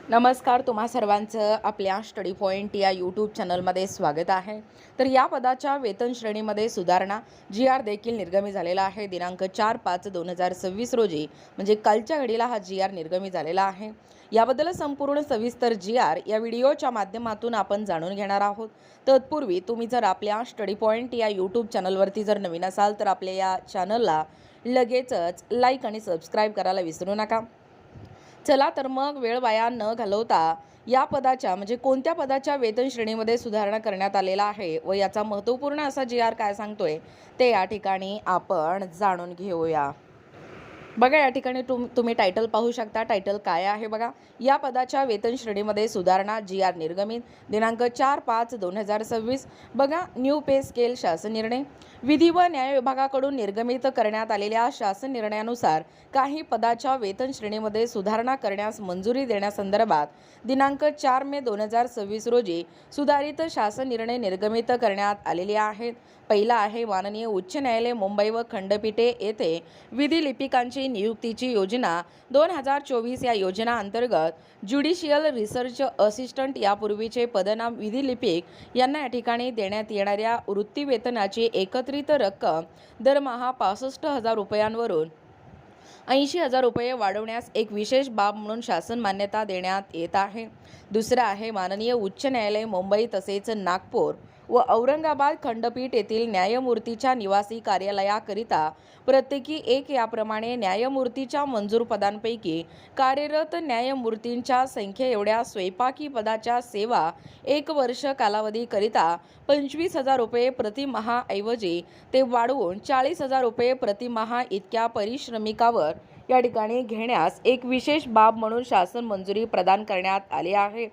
नमस्कार, तुम्हा सर्वांचं आपल्या स्टडी पॉईंट या यूट्यूब चॅनलमध्ये स्वागत आहे। तर या पदाच्या वेतन श्रेणीमध्ये सुधारणा जी.आर देखील निर्गमित झालेला आहे। दिनांक 4/5/2026 रोजी म्हणजे कालच्या घडीला हा जी.आर निर्गमित झालेला आहे। याबद्दल संपूर्ण सविस्तर जी.आर या व्हिडिओच्या माध्यमातून आपण जाणून घेणार आहोत। तत्पूर्वी तुम्ही जर आपल्या स्टडी पॉईंट या यूट्यूब चॅनलवरती जर नवीन असाल तर आपल्या या चॅनलला लगेचच लाईक आणि सबस्क्राईब करायला विसरू नका। चला तर मग वेळ वाया न घालवता या पदाच्या म्हणजे कोणत्या पदाच्या वेतन श्रेणीमध्ये सुधारणा करण्यात आलेला आहे व याचा महत्त्वपूर्ण असा जी.आर काय सांगतोय ते या ठिकाणी आपण जाणून घेऊया। बघा, या ठिकाणी तुम्ही टायटल पाहू शकता। टायटल काय आहे बघा, या पदाच्या वेतन श्रेणीमध्ये सुधारणा जी.आर निर्गमित दिनांक 4/5/2026। बघा, न्यू पे स्केल शासन निर्णय। विधी व न्याय विभागाकडून निर्गमित करण्यात आलेल्या शासन निर्णयानुसार काही पदाच्या वेतन श्रेणीमध्ये सुधारणा करण्यास मंजुरी देण्यासंदर्भात दिनांक 4 मे 2026 रोजी सुधारित शासन निर्णय निर्गमित करण्यात आलेले आहेत। पहिला आहे माननीय उच्च न्यायालय मुंबई व खंडपीठे येथे विधी लिपिकांची नियुक्तीची योजना 2024 या योजना अंतर्गत ज्युडिशियल रिसर्च असिस्टंट यापूर्वीचे पदनाम विधी लिपिक यांना या ठिकाणी देण्यात येणाऱ्या वृत्ती वेतनाची एकत्रित रक्कम दरमहा 65,000 रुपयांवरून 80,000 रुपये वाढवण्यास एक विशेष बाब म्हणून शासन मान्यता देण्यात येत आहे। दुसरा आहे माननीय उच्च न्यायालय मुंबई तसेच नागपूर व औरंगाबाद खंडपीठ येथील न्यायमूर्तीच्या निवासी कार्यालयाकरिता प्रत्येकी एक याप्रमाणे न्यायमूर्तीच्या मंजूर पदांपैकी कार्यरत न्यायमूर्तींच्या संख्ये एवढ्या स्वयंपाकी पदाच्या सेवा 1 वर्ष कालावधीकरिता 25,000 रुपये प्रतिमाहा ऐवजी ते वाढवून 40,000 रुपये प्रतिमाहा इतक्या परिश्रमिकावर या ठिकाणी घेण्यास एक विशेष बाब म्हणून शासन मंजुरी प्रदान करण्यात आली आहे।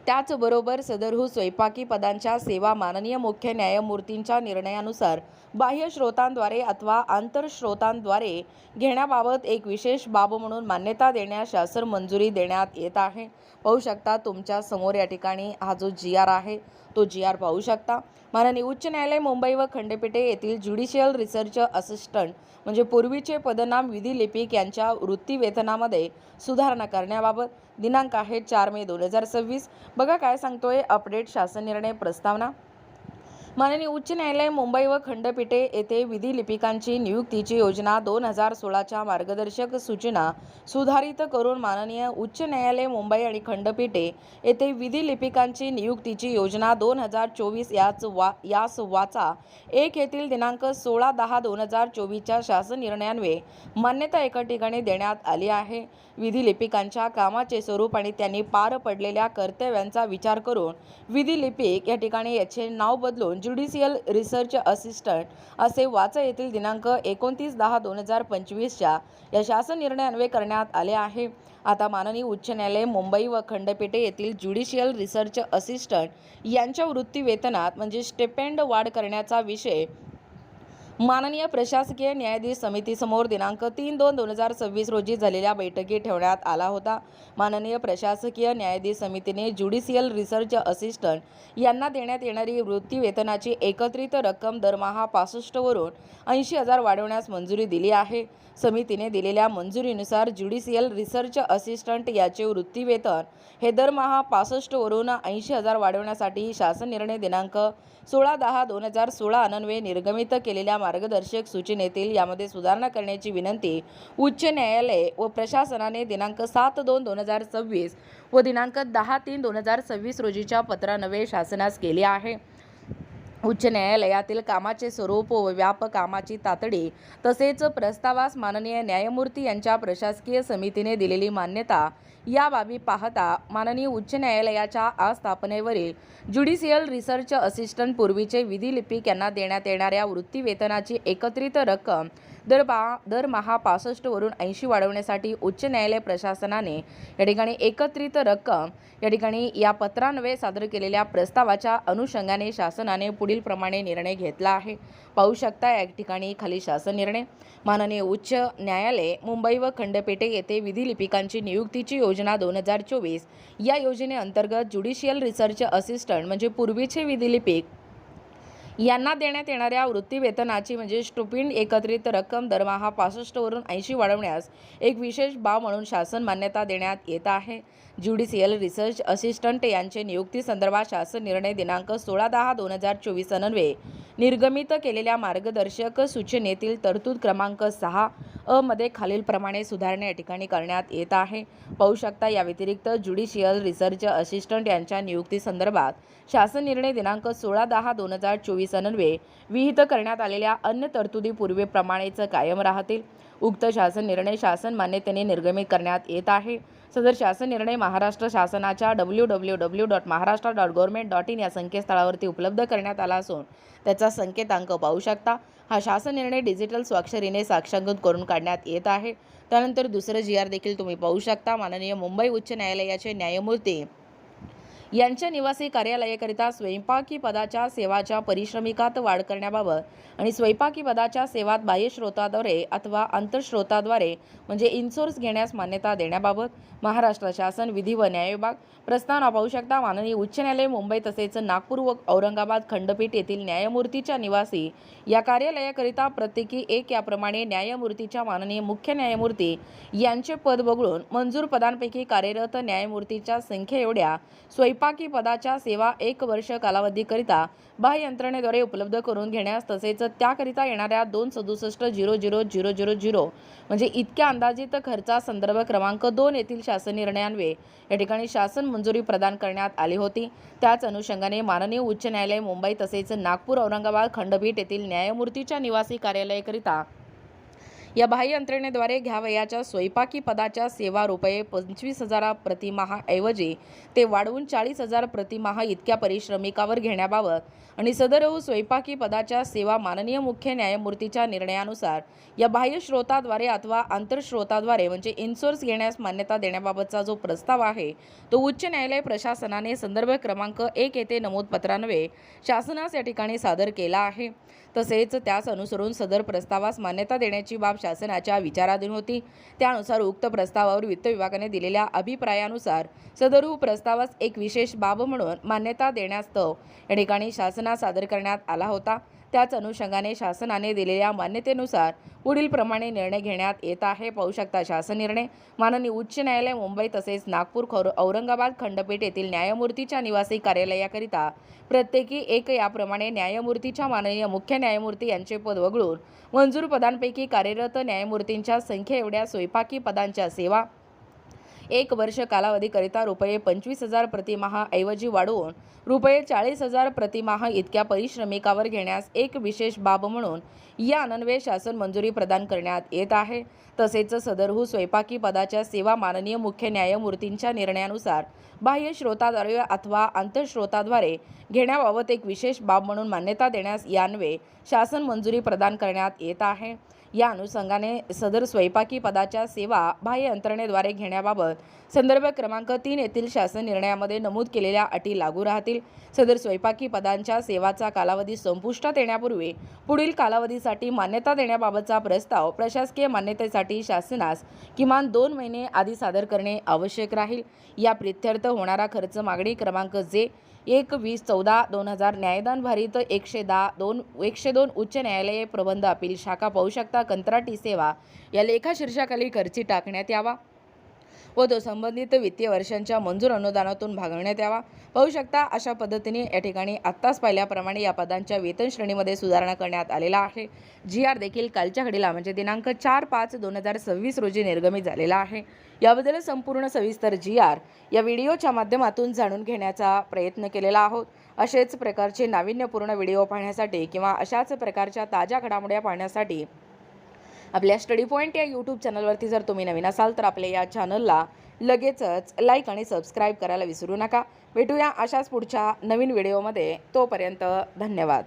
त्याचबरोबर सदरहू स्वयंपाकी पदांच्या सेवा माननीय मुख्य न्यायमूर्तींच्या निर्णयानुसार बाह्य स्रोतांद्वारे अथवा आंतरस्रोतांद्वारे घेण्याबाबत एक विशेष बाब म्हणून मान्यता देण्यास शासन मंजुरी देण्यात येत आहे। पाहू शकता तुमच्या समोर या ठिकाणी हा जो जी.आर आहे तो जी.आर पाहू शकता। माननीय उच्च न्यायालय मुंबई व खंडपीठे येथील ज्युडिशियल रिसर्च असिस्टंट म्हणजे पूर्वीचे पदनाम विधी लिपिक यांच्या वृत्ती वेतनामध्ये सुधारणा करण्याबाबत दिनांक आहे 4 मे 2026। बघा काय सांगतोय अपडेट शासन निर्णय प्रस्तावना। माननीय उच्च न्यायालय मुंबई व खंडपीठे येथे विधी लिपिकांची नियुक्तीची योजना 2016च्या मार्गदर्शक सूचना सुधारित करून माननीय उच्च न्यायालय मुंबई आणि खंडपीठे येथे विधी लिपिकांची नियुक्तीची योजना 2024 यास वाचा 1 येथील दिनांक 16/10/2024च्या शासन निर्णयान्वये मान्यता एका ठिकाणी देण्यात आली आहे। विधी लिपिकांच्या कामाचे स्वरूप आणि त्यांनी पार पडलेल्या कर्तव्यांचा विचार करून विधी लिपिक या ठिकाणी याचे नाव बदलून ज्युडिशियल रिसर्च असिस्टंट असे वाचा येथील दिनांक 29/10/2025च्या या शासन निर्णयान्वये करण्यात आले आहे। आता माननीय उच्च न्यायालय मुंबई व खंडपीठे येथील ज्युडिशियल रिसर्च असिस्टंट यांच्या वृत्ती वेतनात म्हणजे स्टिपेंड वाढ करण्याचा विषय माननीय प्रशासकीय न्यायाधीश समितीसमोर दिनांक 3/2/2026 रोजी झालेल्या बैठकीत ठेवण्यात आला होता। माननीय प्रशासकीय न्यायाधीश समितीने ज्युडिशियल रिसर्च असिस्टंट यांना देण्यात येणारी वृत्ती वेतनाची एकत्रित रक्कम दरमहा 65 वरून 80,000 वाढवण्यास मंजुरी दिली आहे। समितीने दिलेल्या मंजुरीनुसार ज्युडिशियल रिसर्च असिस्टंट याचे वृत्ती वेतन हे दरमहा 65 वरून 80,000 वाढवण्यासाठी शासन निर्णय दिनांक 16/10/2016 अन्वये निर्गमित केलेल्या मार्गदर्शक सूचनेतील यामध्ये सुधारणा करण्याची विनंती उच्च न्यायालय व प्रशासनाने दिनांक 7/2/2026 व दिनांक 10/3/2026 रोजीच्या पत्रान्वये शासनास केली आहे। उच्च न्यायालयातील कामाचे स्वरूप व व्याप कामाची तातडी तसेच प्रस्तावास माननीय न्यायमूर्ती यांच्या प्रशासकीय समितीने दिलेली मान्यता या बाबी पाहता माननीय उच्च न्यायालयाच्या आस्थापनेवरील ज्युडिशियल रिसर्च असिस्टंट पूर्वीचे विधी लिपिक यांना देण्यात येणाऱ्या वृत्ती वेतनाची एकत्रित रक्कम दरमहा 65 वरून 80 वाढवण्यासाठी उच्च न्यायालय प्रशासनाने या ठिकाणी एकत्रित रक्कम या ठिकाणी या पत्रान्वये सादर केलेल्या प्रस्तावाच्या अनुषंगाने शासनाने पुढील प्रमाणे निर्णय घेतला आहे। पाहू शकता या ठिकाणी खाली शासन निर्णय। माननीय उच्च न्यायालय मुंबई व खंडपीठे येथे विधी लिपिकांची नियुक्तीची योजना 2024 या योजनेअंतर्गत ज्युडिशियल रिसर्च असिस्टंट म्हणजे पूर्वीचे विधी लिपिक यांना देण्यात येणाऱ्या वृत्तीवेतनाची म्हणजे स्टुपिंड एकत्रित रक्कम दरमहा 65 वरून 80 वाढवण्यास एक विशेष बाब म्हणून शासन मान्यता देण्यात येत आहे. ज्युडिशियल रिसर्च असिस्टंट यांचे नियुक्तीसंदर्भात शासन निर्णय दिनांक 16/10/2024 अन्वये निर्गमित केलेल्या मार्गदर्शक सूचनेतील तरतूद क्रमांक 6 अ मध्ये खालीलप्रमाणे सुधारणा या ठिकाणी करण्यात येत आहे. पाहू शकता. या व्यतिरिक्त ज्युडिशियल रिसर्च असिस्टंट यांच्या नियुक्तीसंदर्भात शासन निर्णय दिनांक 16/10/2024 अन्वये विहित करण्यात आलेल्या अन्य तरतुदी पूर्वीप्रमाणेच कायम राहतील. उक्त शासन निर्णय शासन मान्यतेने निर्गमित करण्यात येत आहे. सदर शासन निर्णय महाराष्ट्र शासनाच्या www.maharashtra.government.in या संकेतस्थळावरती उपलब्ध करण्यात आला असून त्याचा संकेतांक पाहू शकता. हा शासन निर्णय डिजिटल स्वाक्षरीने साक्षांकित करून काढण्यात येत आहे. त्यानंतर दुसरं GR देखील तुम्ही पाहू शकता. माननीय मुंबई उच्च न्यायालयाचे न्यायमूर्ती यांच्या निवासी कार्यालयाकरिता स्वयंपाकी पदाच्या सेवाच्या परिश्रमिकात वाढ करण्याबाबत आणि स्वयंपाकी पदाच्या सेवात बाह्य स्रोताद्वारे अथवा आंतरस्रोताद्वारे म्हणजे इन्सोर्स घेण्यास मान्यता देण्याबाबत महाराष्ट्र शासन विधी व न्याय विभाग प्रस्तावना पाहू शकता. माननीय उच्च न्यायालय मुंबई तसेच नागपूर व औरंगाबाद खंडपीठ येथील न्यायमूर्तीच्या निवासी या कार्यालयाकरिता प्रत्येकी एक याप्रमाणे न्यायमूर्तीच्या माननीय मुख्य न्यायमूर्ती यांचे पद वगळून मंजूर पदांपैकी कार्यरत न्यायमूर्तीच्या संख्ये एवढ्या स्वयंपाकी पदाच्या सेवा 1 वर्ष कालावधीकरिता बाह्य यंत्रणेद्वारे उपलब्ध करून घेण्यास तसेच त्याकरिता येणाऱ्या 2670000 म्हणजे इतक्या अंदाजित खर्चा संदर्भ क्रमांक 2 येथील शासन निर्णयान्वये या ठिकाणी शासन मंजुरी प्रदान करण्यात आली होती. त्याच अनुषंगाने माननीय उच्च न्यायालय मुंबई तसेच नागपूर औरंगाबाद खंडपीठ येथील न्यायमूर्तीच्या निवासी कार्यालयाकरिता या बाह्य यंत्रणेद्वारे घ्यावयाच्या स्वयंपाकी पदाच्या सेवा रुपये 25,000 प्रतिमाह ऐवजी ते वाढवून 40,000 प्रतिमाह इतक्या परिश्रमिकावर घेण्याबाबत आणि सदर स्वयंपाकी पदाच्या सेवा माननीय मुख्य न्यायमूर्तीच्या निर्णयानुसार या बाह्य स्रोताद्वारे अथवा आंतरस्रोताद्वारे म्हणजे इन्सोर्स घेण्यास मान्यता देण्याबाबतचा जो प्रस्ताव आहे तो उच्च न्यायालय प्रशासनाने संदर्भ क्रमांक 1 येथे नमूद पत्रान्वये शासनास या ठिकाणी सादर केला आहे. तसेच त्यास अनुसरून सदर प्रस्तावास मान्यता देण्याची बाब शासनाच्या विचाराधीन होती. त्यानुसार उक्त प्रस्तावावर वित्त विभागाने दिलेल्या अभिप्रायानुसार सदर प्रस्तावास एक विशेष बाब म्हणून मान्यता देण्यास्तव या ठिकाणी शासनास सादर करण्यात आला होता. त्याच अनुषंगाने शासनाने दिलेल्या मान्यतेनुसार पुढील प्रमाणे निर्णय घेण्यात येत आहे. पाहू शकता. शासन निर्णय माननीय उच्च न्यायालय मुंबई तसेच नागपूर औरंगाबाद खंडपीठ येथील न्यायमूर्तीच्या निवासी कार्यालयाकरिता प्रत्येकी एक याप्रमाणे न्यायमूर्तीच्या माननीय मुख्य न्यायमूर्ती यांचे पद वगळून मंजूर पदांपैकी कार्यरत न्यायमूर्तींच्या संख्ये एवढ्या स्वयंपाकी पदांच्या सेवा 1 वर्ष कालावधीकरिता रुपये 25,000 प्रतिमाह ऐवजी वाढवून रुपये 40,000 प्रतिमाह इतक्या परिश्रमिकावर घेण्यास एक विशेष बाब म्हणून या अन्वये शासन मंजुरी प्रदान करण्यात येत आहे. तसेच सदरहू स्वयंपाकी पदाच्या सेवा माननीय मुख्य न्यायमूर्तींच्या निर्णयानुसार बाह्य स्रोताद्वारे अथवा आंतरस्रोताद्वारे घेण्याबाबत एक विशेष बाब म्हणून मान्यता देण्यास यान्वये शासन मंजुरी प्रदान करण्यात येत आहे. या अनुषंगाने सदर स्वयंपाकी पदाच्या सेवा बाह्य यंत्रणेद्वारे घेण्याबाबत संदर्भ क्रमांक 3 येथील शासन निर्णयामध्ये नमूद केलेल्या अटी लागू राहतील. सदर स्वयंपाकी पदांच्या सेवाचा कालावधी संपुष्टात येण्यापूर्वी पुढील कालावधीसाठी मान्यता देण्याबाबतचा प्रस्ताव प्रशासकीय मान्यतेसाठी शासनास किमान 2 महिने आधी सादर करणे आवश्यक राहील. या प्रित्यर्थ होणारा खर्च मागणी क्रमांक जे 1/2014/2000 न्यायदान भारित 102 उच्च न्यायालय प्रबंध अपील शाखा पाहू शकता. कंत्राटी सेवा या लेखा शीर्षकाखाली खर्ची टाकण्यात यावा व तो संबंधित वित्तीय वर्षांच्या मंजूर अनुदानातून भागवण्यात यावा. पाहू शकता. अशा पद्धतीने या ठिकाणी आत्ताच पाहिल्याप्रमाणे या पदांच्या वेतन श्रेणीमध्ये सुधारणा करण्यात आलेला आहे. GR देखील कालच्या घडीला म्हणजे दिनांक 4/5/2026 रोजी निर्गमित झालेला आहे. याबद्दल संपूर्ण सविस्तर GR या व्हिडिओच्या माध्यमातून जाणून घेण्याचा प्रयत्न केलेला आहोत. असेच प्रकारचे नाविन्यपूर्ण व्हिडिओ पाहण्यासाठी किंवा अशाच प्रकारच्या ताज्या घडामोडी पाहण्यासाठी आपल्या स्टडी पॉईंट या यूट्यूब चॅनलवरती जर तुम्ही नवीन असाल तर आपल्या या चॅनलला लगेचच लाईक आणि सबस्क्राईब करायला विसरू नका. भेटूया अशाच पुढच्या नवीन व्हिडिओमध्ये. तोपर्यंत धन्यवाद.